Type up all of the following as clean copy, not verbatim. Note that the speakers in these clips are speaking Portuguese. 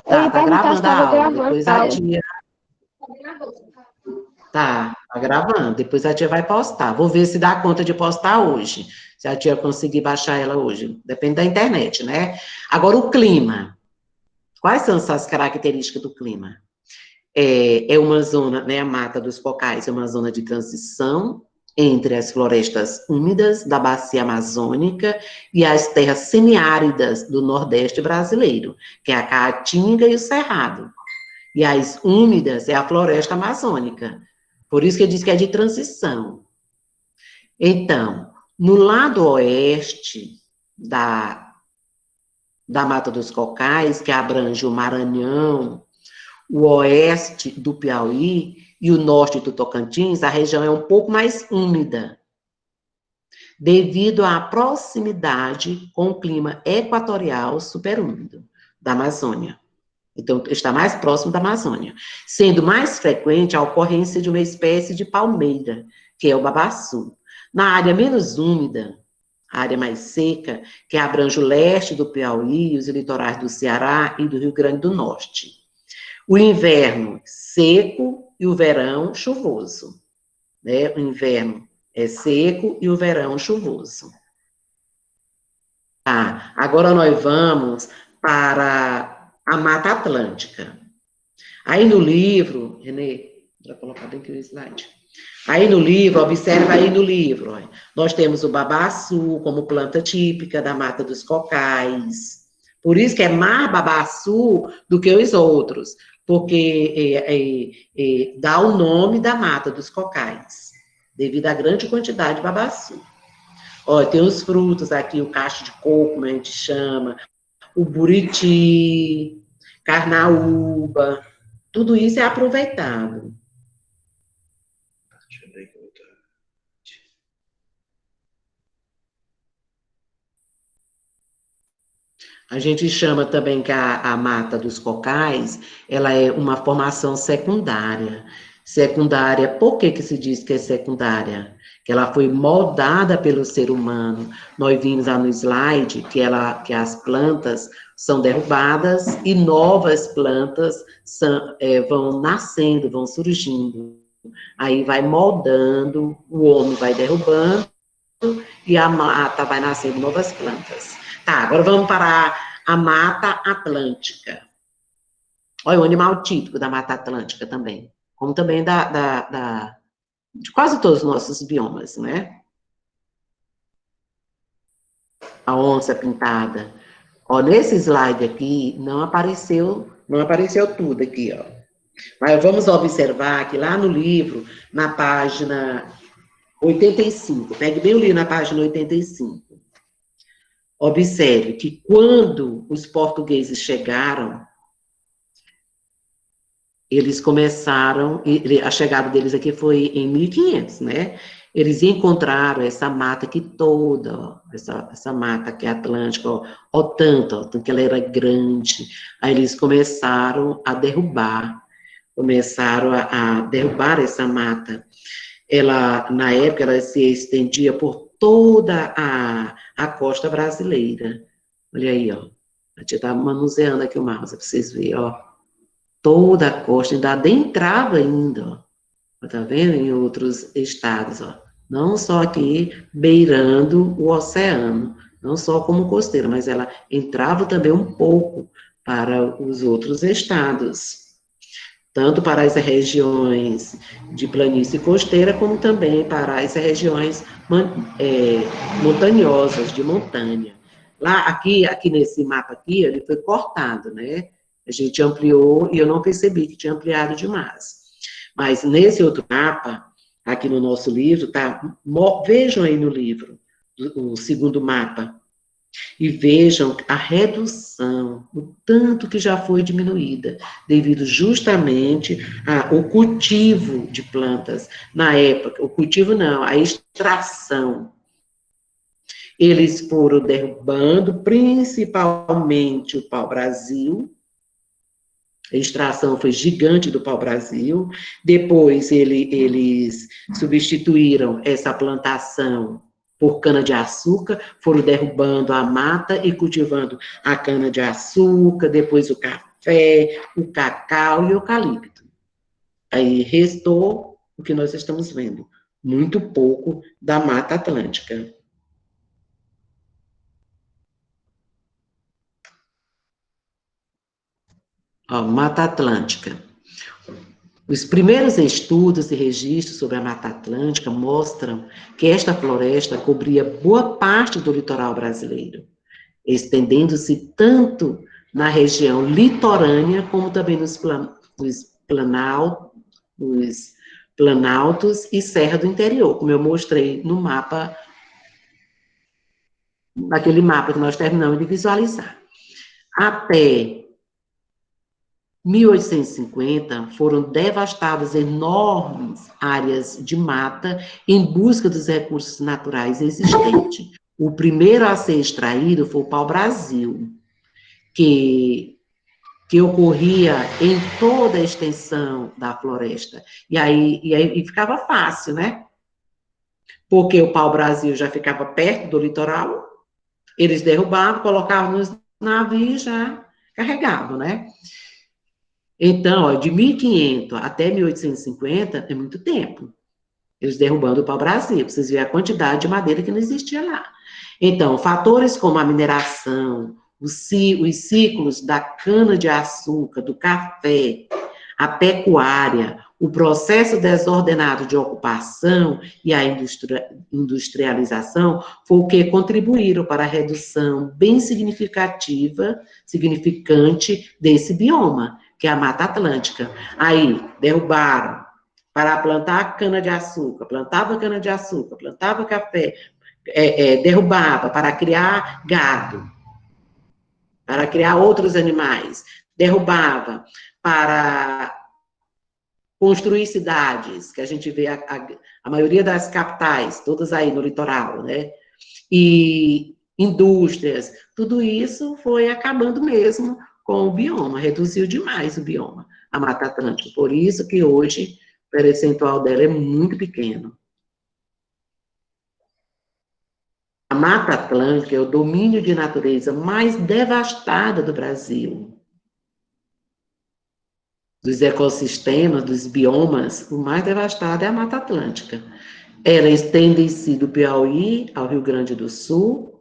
Eu ia Tá perguntar se gravando a estava aula. gravando, Depois a Paula. tia. Tá gravando. Depois a tia vai postar. Vou ver se dá conta de postar hoje. Se a tia conseguir baixar ela hoje. Depende da internet, né? Agora, o clima. Quais são essas características do clima? É uma zona, né? A Mata dos Cocais é uma zona de transição entre as florestas úmidas da bacia amazônica e as terras semiáridas do Nordeste brasileiro, que é a Caatinga e o Cerrado. E as úmidas é a floresta amazônica. Por isso que eu disse que é de transição. Então, no lado oeste da Mata dos Cocais, que abrange o Maranhão, o oeste do Piauí e o norte do Tocantins, a região é um pouco mais úmida, devido à proximidade com o clima equatorial superúmido da Amazônia. Então, está mais próximo da Amazônia, sendo mais frequente a ocorrência de uma espécie de palmeira, que é o babaçu. Na área menos úmida, a área mais seca, que abrange o leste do Piauí, os litorais do Ceará e do Rio Grande do Norte. O inverno seco e o verão chuvoso, né? O inverno é seco e o verão chuvoso. Tá, agora nós vamos para a Mata Atlântica. Aí no livro, Renê, para colocar bem aqui o slide. Aí no livro, observa aí no livro, ó, nós temos o babaçu como planta típica da Mata dos Cocais. Por isso que é mais babaçu do que os outros, porque dá o nome da Mata dos Cocais, devido à grande quantidade de babaçu. Ó, tem os frutos aqui, o cacho de coco, como a gente chama, o buriti, carnaúba, tudo isso é aproveitado. Deixa eu ver aqui. A gente chama também que a Mata dos Cocais, ela é uma formação secundária. Secundária, por que se diz que é secundária? Que ela foi moldada pelo ser humano. Nós vimos lá no slide que as plantas são derrubadas e novas plantas vão nascendo, vão surgindo. Aí vai moldando, o homem vai derrubando e a mata vai nascendo novas plantas. Tá, agora vamos para a Mata Atlântica. Olha, o animal típico da Mata Atlântica também, como também de quase todos os nossos biomas, né? A onça pintada. Ó, nesse slide aqui, não apareceu tudo aqui, ó. Mas vamos observar que lá no livro, na página 85, pegue bem o livro na página 85. Observe que quando os portugueses chegaram, eles começaram, a chegada deles aqui foi em 1500, né? Eles encontraram essa mata aqui toda, ó, essa mata aqui atlântica, ó, tanto que ela era grande. Aí eles começaram a derrubar essa mata. Ela, na época, ela se estendia por toda a costa brasileira. Olha aí, ó. A tia tá manuseando aqui o mouse, para vocês verem, ó. Toda a costa, ainda adentrava ainda, ó. Tá vendo? Em outros estados, ó. Não só aqui, beirando o oceano. Não só como costeira, mas ela entrava também um pouco para os outros estados. Tanto para as regiões de planície costeira, como também para as regiões montanhosas, de montanha. Lá, aqui nesse mapa aqui, ele foi cortado, né? A gente ampliou e eu não percebi que tinha ampliado demais. Mas nesse outro mapa, aqui no nosso livro, tá? Vejam aí no livro, o segundo mapa, e vejam a redução, o tanto que já foi diminuída, devido justamente ao cultivo de plantas. Na época, o cultivo não, a extração. Eles foram derrubando, principalmente o pau-brasil. A extração foi gigante do pau-brasil. Depois, eles substituíram essa plantação por cana-de-açúcar, foram derrubando a mata e cultivando a cana-de-açúcar, depois o café. café, o cacau e o eucalipto. Aí restou o que nós estamos vendo, muito pouco da Mata Atlântica. Ó, Mata Atlântica. Os primeiros estudos e registros sobre a Mata Atlântica mostram que esta floresta cobria boa parte do litoral brasileiro, estendendo-se tanto na região litorânea como também nos planaltos e serra do interior, como eu mostrei no mapa, naquele mapa que nós terminamos de visualizar. Até 1850, foram devastadas enormes áreas de mata em busca dos recursos naturais existentes. O primeiro a ser extraído foi o pau-brasil, que ocorria em toda a extensão da floresta. E aí ficava fácil, né? Porque o pau-brasil já ficava perto do litoral, eles derrubavam, colocavam nos navios e já carregavam, né? Então, ó, de 1500 até 1850 é muito tempo. Eles derrubando o pau-brasil, pra vocês verem a quantidade de madeira que não existia lá. Então, fatores como a mineração, os ciclos da cana-de-açúcar, do café, a pecuária, o processo desordenado de ocupação e a industrialização foi o que contribuíram para a redução bem significante desse bioma, que é a Mata Atlântica. Aí, derrubaram para plantar cana-de-açúcar, plantava cana-de-açúcar, plantava café, derrubava para criar gado, para criar outros animais, derrubava para construir cidades, que a gente vê a maioria das capitais, todas aí no litoral, né? E indústrias, tudo isso foi acabando mesmo com o bioma, reduziu demais o bioma, a Mata Atlântica. Por isso que hoje o percentual dela é muito pequeno. A Mata Atlântica é o domínio de natureza mais devastada do Brasil. Dos ecossistemas, dos biomas, o mais devastado é a Mata Atlântica. Ela estende-se do Piauí ao Rio Grande do Sul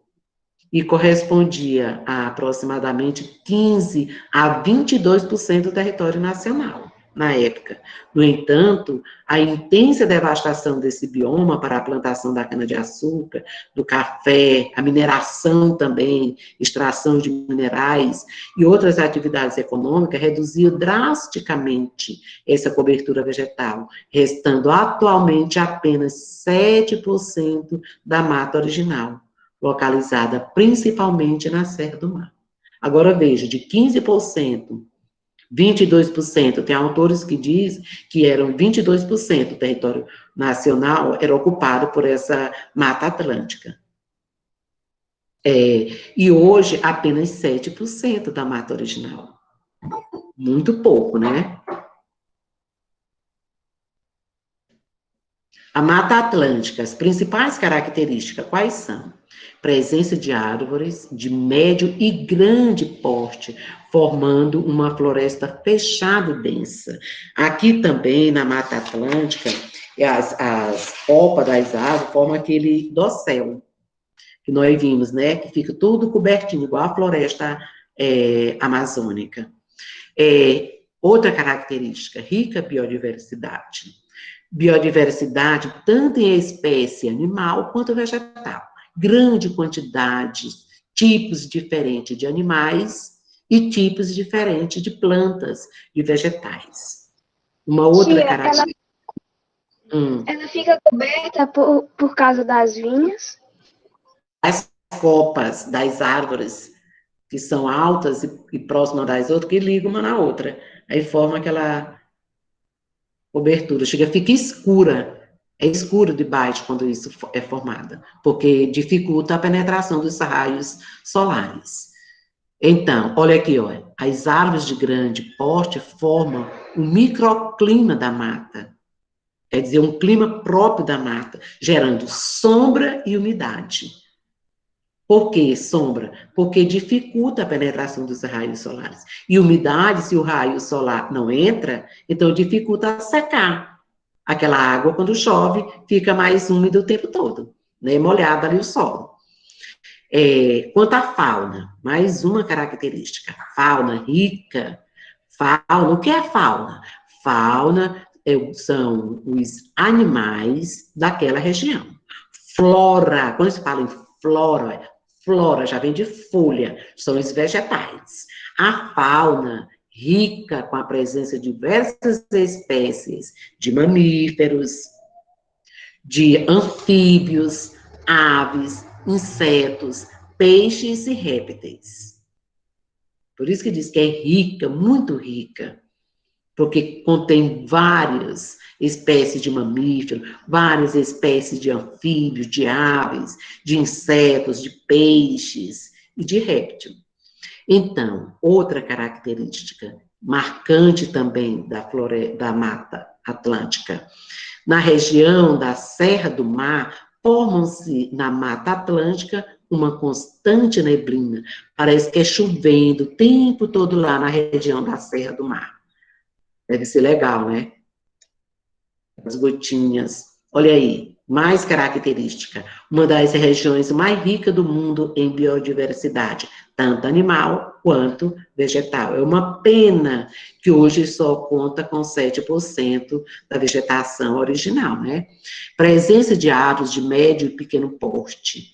e correspondia a aproximadamente 15 a 22% do território nacional na época. No entanto, a intensa devastação desse bioma para a plantação da cana-de-açúcar, do café, a mineração também, extração de minerais e outras atividades econômicas reduziu drasticamente essa cobertura vegetal, restando atualmente apenas 7% da mata original, localizada principalmente na Serra do Mar. Agora veja, de 15%, 22%, tem autores que dizem que eram 22% do território nacional era ocupado por essa Mata Atlântica. E hoje, apenas 7% da mata original. Muito pouco, né? A Mata Atlântica, as principais características, quais são? Presença de árvores de médio e grande porte, formando uma floresta fechada e densa. Aqui também, na Mata Atlântica, as copas das árvores formam aquele dossel, que nós vimos, né? Que fica tudo cobertinho, igual a floresta amazônica. Outra característica, rica biodiversidade. Biodiversidade, tanto em espécie animal quanto vegetal. Grande quantidade, tipos diferentes de animais e tipos diferentes de plantas e vegetais. Uma outra característica. Ela fica coberta por causa das vinhas? As copas das árvores, que são altas e próximas das outras, que ligam uma na outra. Aí forma aquela cobertura, fica escura. É escuro debaixo quando isso é formado, porque dificulta a penetração dos raios solares. Então, olha aqui, olha, as árvores de grande porte formam o microclima da mata, quer dizer, um clima próprio da mata, gerando sombra e umidade. Por que sombra? Porque dificulta a penetração dos raios solares. E umidade, se o raio solar não entra, então dificulta a secar. Aquela água, quando chove, fica mais úmida o tempo todo, né? Molhada ali o solo. Quanto à fauna, mais uma característica. Fauna rica. Fauna, o que é fauna? Fauna são os animais daquela região. Flora, quando se fala em flora, flora já vem de folha, são os vegetais. A fauna, rica com a presença de diversas espécies de mamíferos, de anfíbios, aves, insetos, peixes e répteis. Por isso que diz que é rica, muito rica, porque contém várias espécies de mamíferos, várias espécies de anfíbios, de aves, de insetos, de peixes e de réptil. Então, outra característica marcante também da Mata Atlântica, na região da Serra do Mar, formam-se na Mata Atlântica uma constante neblina. Parece que é chovendo o tempo todo lá na região da Serra do Mar. Deve ser legal, né? As gotinhas. Olha aí, mais característica. Uma das regiões mais ricas do mundo em biodiversidade, tanto animal quanto vegetal. É uma pena que hoje só conta com 7% da vegetação original, né? Presença de árvores de médio e pequeno porte,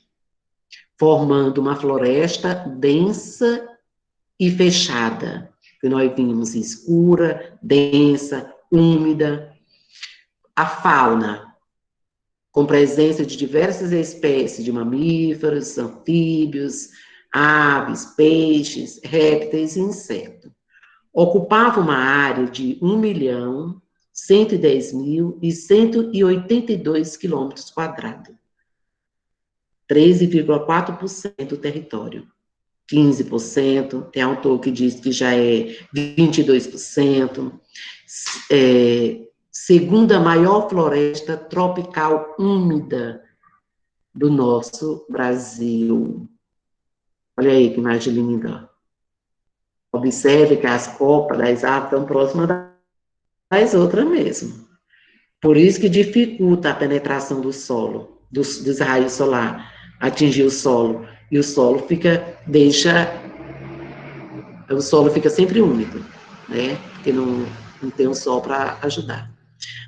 formando uma floresta densa e fechada, que nós vimos escura, densa, úmida. A fauna, com presença de diversas espécies de mamíferos, anfíbios, aves, peixes, répteis e insetos. Ocupava uma área de 1.110.182 quilômetros quadrados, 13,4% do território. 15%, tem autor que diz que já é 22%, segunda maior floresta tropical úmida do nosso Brasil. Olha aí que imagem linda. Observe que as copas das árvores estão próximas das outras mesmo. Por isso que dificulta a penetração do solo, dos raios solares, atingir o solo. E o solo fica sempre úmido, né? Porque não tem o sol para ajudar.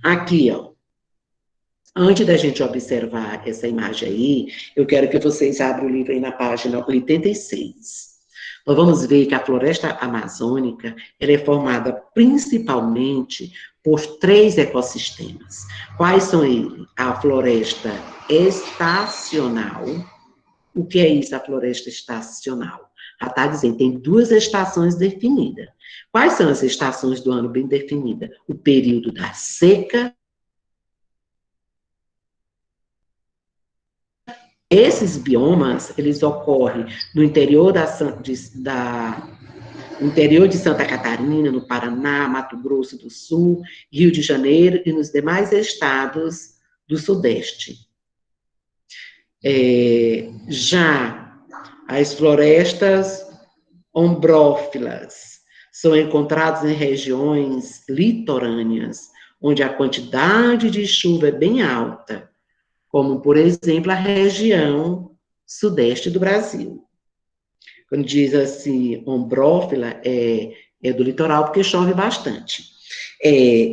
Aqui, ó. Antes da gente observar essa imagem aí, eu quero que vocês abram o livro aí na página 86. Nós vamos ver que a floresta amazônica ela é formada principalmente por 3 ecossistemas. Quais são eles? A floresta estacional. O que é isso, a floresta estacional? Ela está dizendo, tem 2 estações definidas. Quais são as estações do ano bem definidas? O período da seca. Esses biomas, eles ocorrem no interior interior de Santa Catarina, no Paraná, Mato Grosso do Sul, Rio de Janeiro e nos demais estados do Sudeste. Já as florestas ombrófilas são encontradas em regiões litorâneas, onde a quantidade de chuva é bem alta, como, por exemplo, a região sudeste do Brasil. Quando diz assim, ombrófila, é do litoral, porque chove bastante.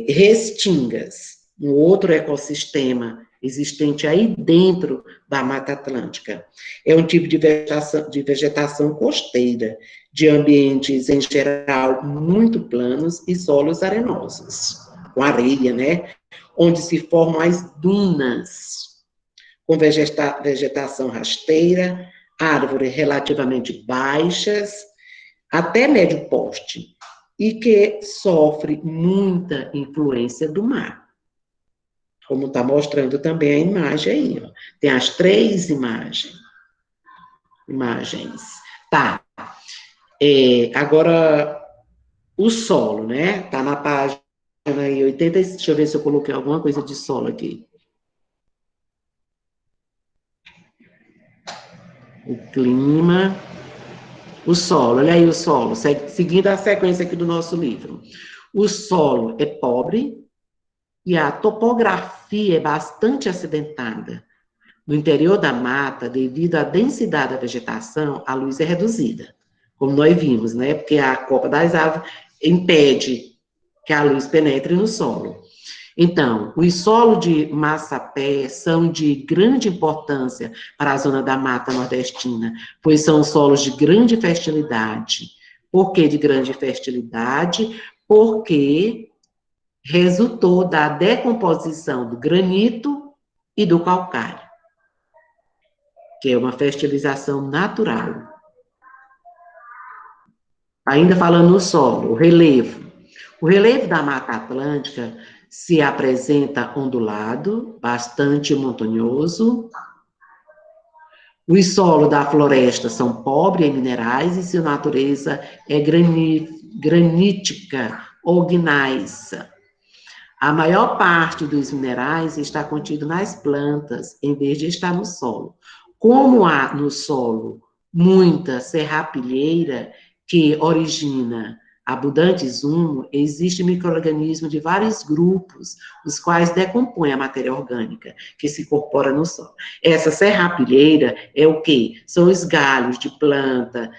Restingas, um outro ecossistema existente aí dentro da Mata Atlântica. É um tipo de vegetação costeira, de ambientes, em geral, muito planos e solos arenosos, com areia, né? Onde se formam as dunas, com vegetação rasteira, árvores relativamente baixas, até médio porte, e que sofre muita influência do mar. Como está mostrando também a imagem aí, ó. Tem as 3 imagens. Tá. Agora, o solo, né? Tá na página aí 80, deixa eu ver se eu coloquei alguma coisa de solo aqui. o clima, o solo. Olha aí o solo, seguindo a sequência aqui do nosso livro. O solo é pobre e a topografia é bastante acidentada. No interior da mata, devido à densidade da vegetação, a luz é reduzida, como nós vimos, né? Porque a copa das árvores impede que a luz penetre no solo. Então, os solos de Massapé são de grande importância para a zona da mata nordestina, pois são solos de grande fertilidade. Por que de grande fertilidade? Porque resultou da decomposição do granito e do calcário, que é uma fertilização natural. Ainda falando no solo, o relevo. O relevo da Mata Atlântica se apresenta ondulado, bastante montanhoso. Os solos da floresta são pobres em minerais e sua natureza é granítica ou gneissa. A maior parte dos minerais está contido nas plantas, em vez de estar no solo. Como há no solo muita serrapilheira que origina abundantes humus, existe micro-organismos de vários grupos, os quais decompõem a matéria orgânica que se incorpora no solo. Essa serrapilheira é o quê? São os galhos de planta,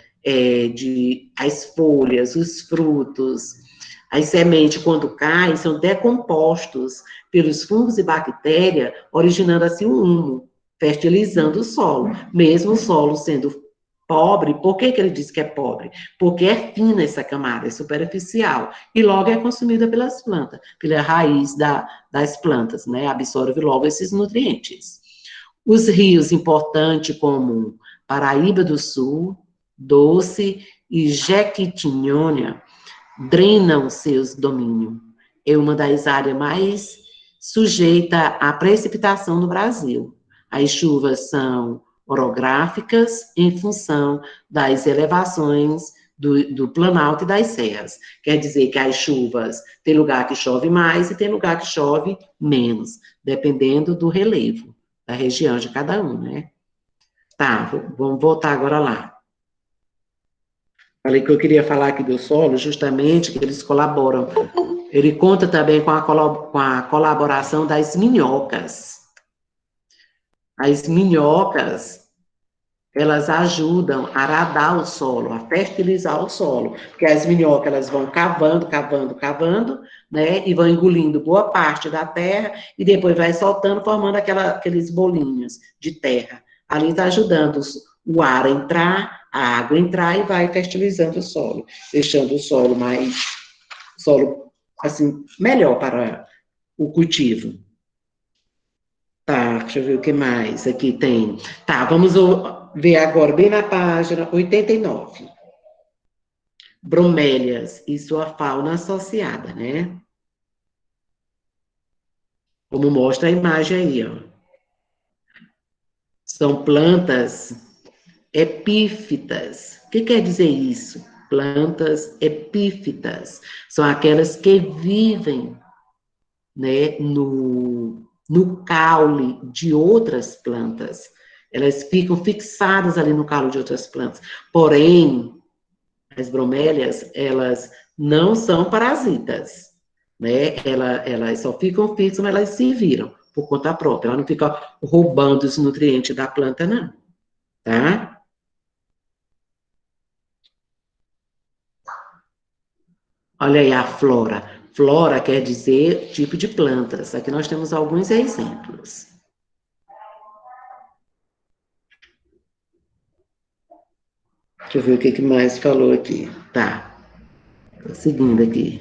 as folhas, os frutos. As sementes, quando caem, são decompostos pelos fungos e bactérias, originando assim um humo, fertilizando o solo. Mesmo o solo sendo pobre, por que ele diz que é pobre? Porque é fina essa camada, é superficial, e logo é consumida pelas plantas, pela raiz das plantas, né? Absorve logo esses nutrientes. Os rios importantes, como Paraíba do Sul, Doce e Jequitinhonha, drenam seus domínios. É uma das áreas mais sujeitas à precipitação no Brasil. As chuvas são orográficas em função das elevações do Planalto e das serras. Quer dizer que as chuvas, tem lugar que chove mais e tem lugar que chove menos, dependendo do relevo da região de cada um, né? Tá, vamos voltar agora lá. Falei que eu queria falar aqui do solo, justamente, que eles colaboram. Ele conta também com a colaboração das minhocas. As minhocas, elas ajudam a aradar o solo, a fertilizar o solo, porque as minhocas, elas vão cavando, né, e vão engolindo boa parte da terra, e depois vai soltando, formando aqueles bolinhos de terra. Ali está ajudando o ar a entrar, a água entrar e vai fertilizando o solo, deixando o solo assim, melhor para o cultivo. Tá, deixa eu ver o que mais aqui tem. Tá, vamos ver agora, bem na página 89. Bromélias e sua fauna associada, né? Como mostra a imagem aí, ó. São plantas epífitas. O que quer dizer isso? Plantas epífitas. São aquelas que vivem, né, no caule de outras plantas. Elas ficam fixadas ali no caule de outras plantas. Porém, as bromélias, elas não são parasitas, né? Elas só ficam fixas, mas elas se viram por conta própria. Ela não fica roubando os nutrientes da planta, não. Tá? Olha aí a flora. Flora quer dizer tipo de plantas. Aqui nós temos alguns exemplos. Deixa eu ver o que mais falou aqui. Tá. Tô seguindo aqui.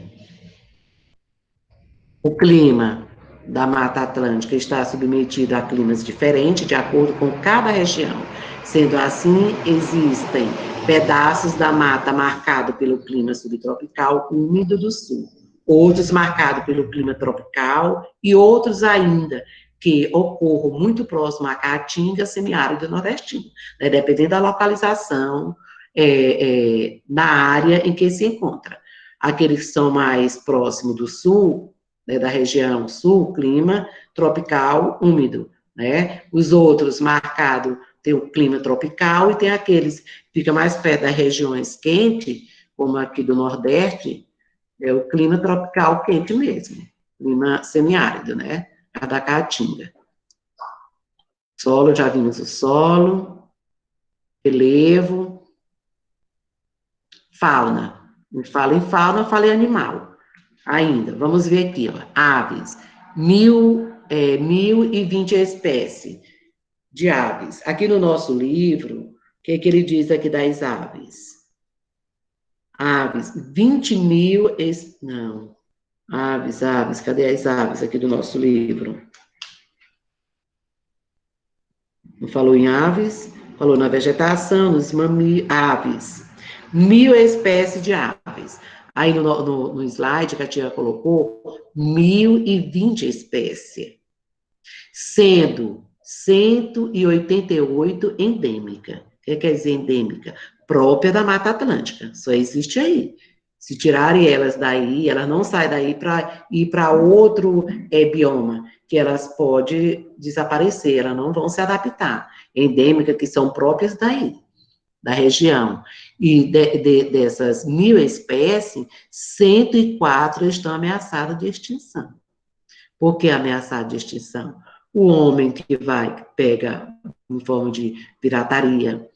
O clima da Mata Atlântica está submetido a climas diferentes de acordo com cada região. Sendo assim, existem pedaços da mata marcados pelo clima subtropical úmido do sul, outros marcados pelo clima tropical e outros ainda que ocorram muito próximo à caatinga semiárida nordestina, né, dependendo da localização na área em que se encontra. Aqueles que são mais próximos do sul, né, da região sul, clima tropical úmido, né? Os outros marcados tem o clima tropical e tem aqueles que ficam mais perto das regiões quentes, como aqui do Nordeste, é o clima tropical quente mesmo, clima semiárido, né? A da Caatinga. Solo, já vimos o solo, relevo, fauna. Me fala em fauna, fala em animal. Ainda, vamos ver aqui, ó, aves, 1.020 espécies de aves. Aqui no nosso livro, o que ele diz aqui das aves? Aves, 20 mil, não, aves, cadê as aves aqui do nosso livro? Não falou em aves, falou na vegetação, nos aves. 1.000 espécies de aves. Aí no slide que a tia colocou, 1.020 espécies, sendo 188 endêmica. O que quer dizer endêmica? Própria da Mata Atlântica, só existe aí. Se tirarem elas daí, elas não saem daí para ir para outro bioma, que elas podem desaparecer, elas não vão se adaptar. Endêmica, que são próprias daí, da região. E dessas 1.000 espécies, 104 estão ameaçadas de extinção. Por que ameaçado de extinção? O homem que pega em forma de pirataria,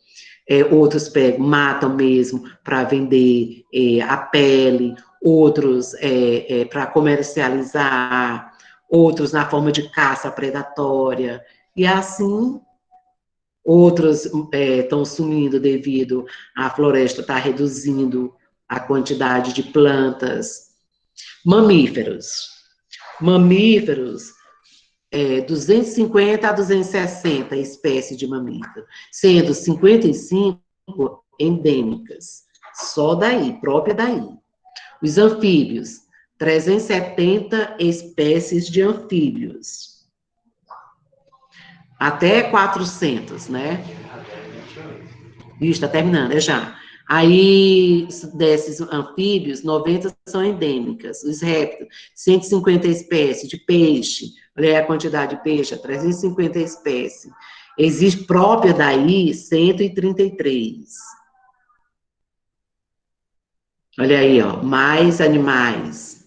outros matam mesmo para vender a pele, outros para comercializar, outros na forma de caça predatória, e assim outros estão sumindo devido à floresta estar reduzindo a quantidade de plantas. Mamíferos, 250 a 260 espécies de mamífero, sendo 55 endêmicas, só daí, própria daí. Os anfíbios, 370 espécies de anfíbios. Até 400, né? Está terminando, já. Aí, desses anfíbios, 90 são endêmicas. Os répteis, 150 espécies de peixe. Olha aí a quantidade de peixe, 350 espécies. Existe própria daí 133. Olha aí, ó, mais animais.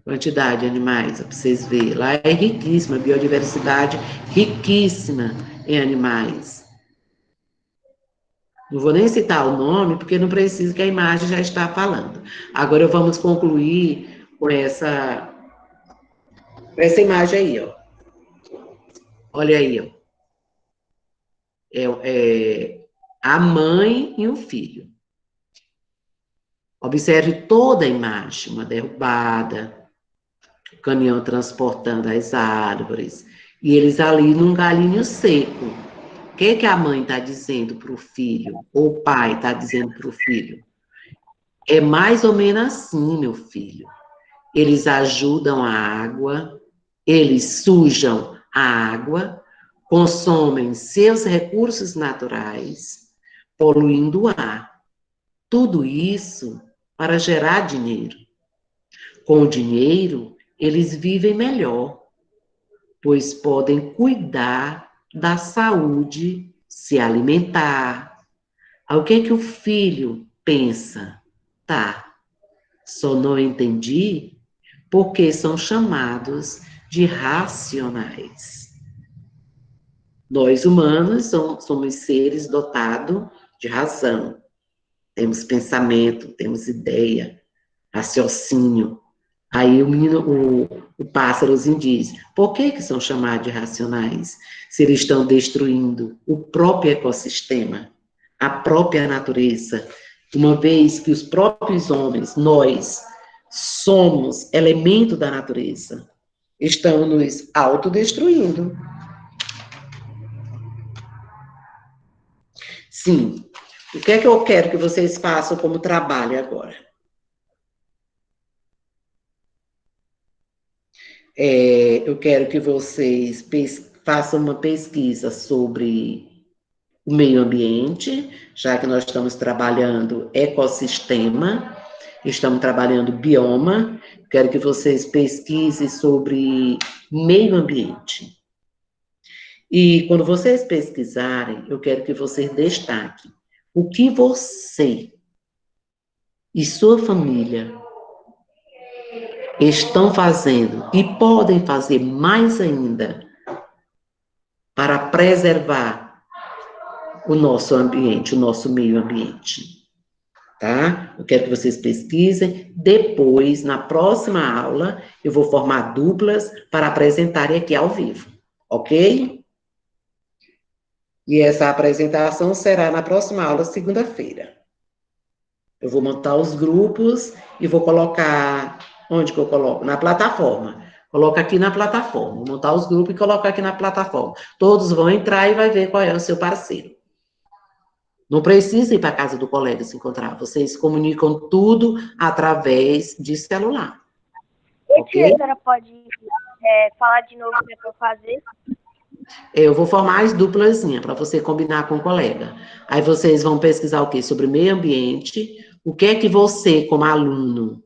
Quantidade de animais, para vocês verem. Lá é riquíssima, biodiversidade riquíssima em animais. Não vou nem citar o nome, porque não precisa, que a imagem já está falando. Agora vamos concluir com essa imagem aí, ó. Olha aí, ó. A mãe e o filho. Observe toda a imagem, uma derrubada, o caminhão transportando as árvores, e eles ali num galinho seco. O que a mãe está dizendo para o filho, ou o pai está dizendo para o filho? É mais ou menos assim, meu filho. Eles ajudam a água, eles sujam a água, consomem seus recursos naturais, poluindo o ar. Tudo isso para gerar dinheiro. Com o dinheiro, eles vivem melhor, pois podem cuidar da saúde, se alimentar. O que o filho pensa? Tá, só não entendi porque são chamados de racionais. Nós, humanos, somos seres dotados de razão. Temos pensamento, temos ideia, raciocínio. Aí o pássarozinho diz, por que são chamados de racionais? Se eles estão destruindo o próprio ecossistema, a própria natureza, uma vez que os próprios homens, nós, somos elemento da natureza, estão nos autodestruindo. Sim. O que é que eu quero que vocês façam como trabalho agora? Eu quero que vocês façam uma pesquisa sobre o meio ambiente, já que nós estamos trabalhando ecossistema, estamos trabalhando bioma, quero que vocês pesquisem sobre meio ambiente. E quando vocês pesquisarem, eu quero que vocês destaquem o que você e sua família estão fazendo e podem fazer mais ainda para preservar o nosso ambiente, o nosso meio ambiente. Tá? Eu quero que vocês pesquisem. Depois, na próxima aula, eu vou formar duplas para apresentarem aqui ao vivo. Ok? E essa apresentação será na próxima aula, segunda-feira. Eu vou montar os grupos e vou colocar... Onde que eu coloco? Na plataforma. Coloco aqui na plataforma. Vou montar os grupos e colocar aqui na plataforma. Todos vão entrar e vai ver qual é o seu parceiro. Não precisa ir para a casa do colega se encontrar. Vocês comunicam tudo através de celular. Ok? A senhora pode falar de novo o que eu fazer? Eu vou formar as duplazinhas para você combinar com o colega. Aí vocês vão pesquisar o quê? Sobre meio ambiente. O que é que você, como aluno,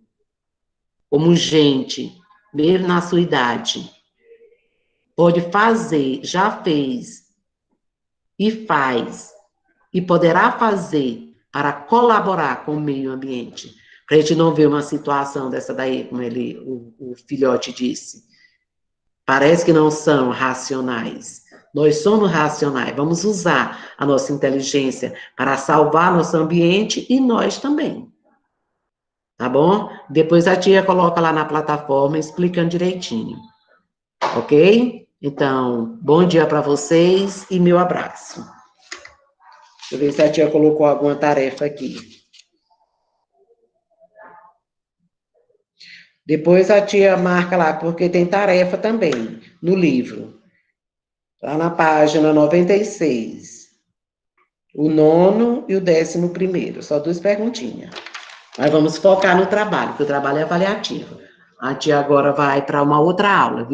como gente, mesmo na sua idade, pode fazer, já fez e faz, e poderá fazer para colaborar com o meio ambiente? Para a gente não ver uma situação dessa daí, como o filhote disse. Parece que não são racionais. Nós somos racionais. Vamos usar a nossa inteligência para salvar nosso ambiente e nós também. Tá bom? Depois a tia coloca lá na plataforma explicando direitinho. Ok? Então, bom dia para vocês e meu abraço. Deixa eu ver se a tia colocou alguma tarefa aqui. Depois a tia marca lá, porque tem tarefa também no livro. Lá na página 96. O 9º e o 11º. Só 2 perguntinhas. Mas vamos focar no trabalho, porque o trabalho é avaliativo. A tia agora vai para uma outra aula, viu?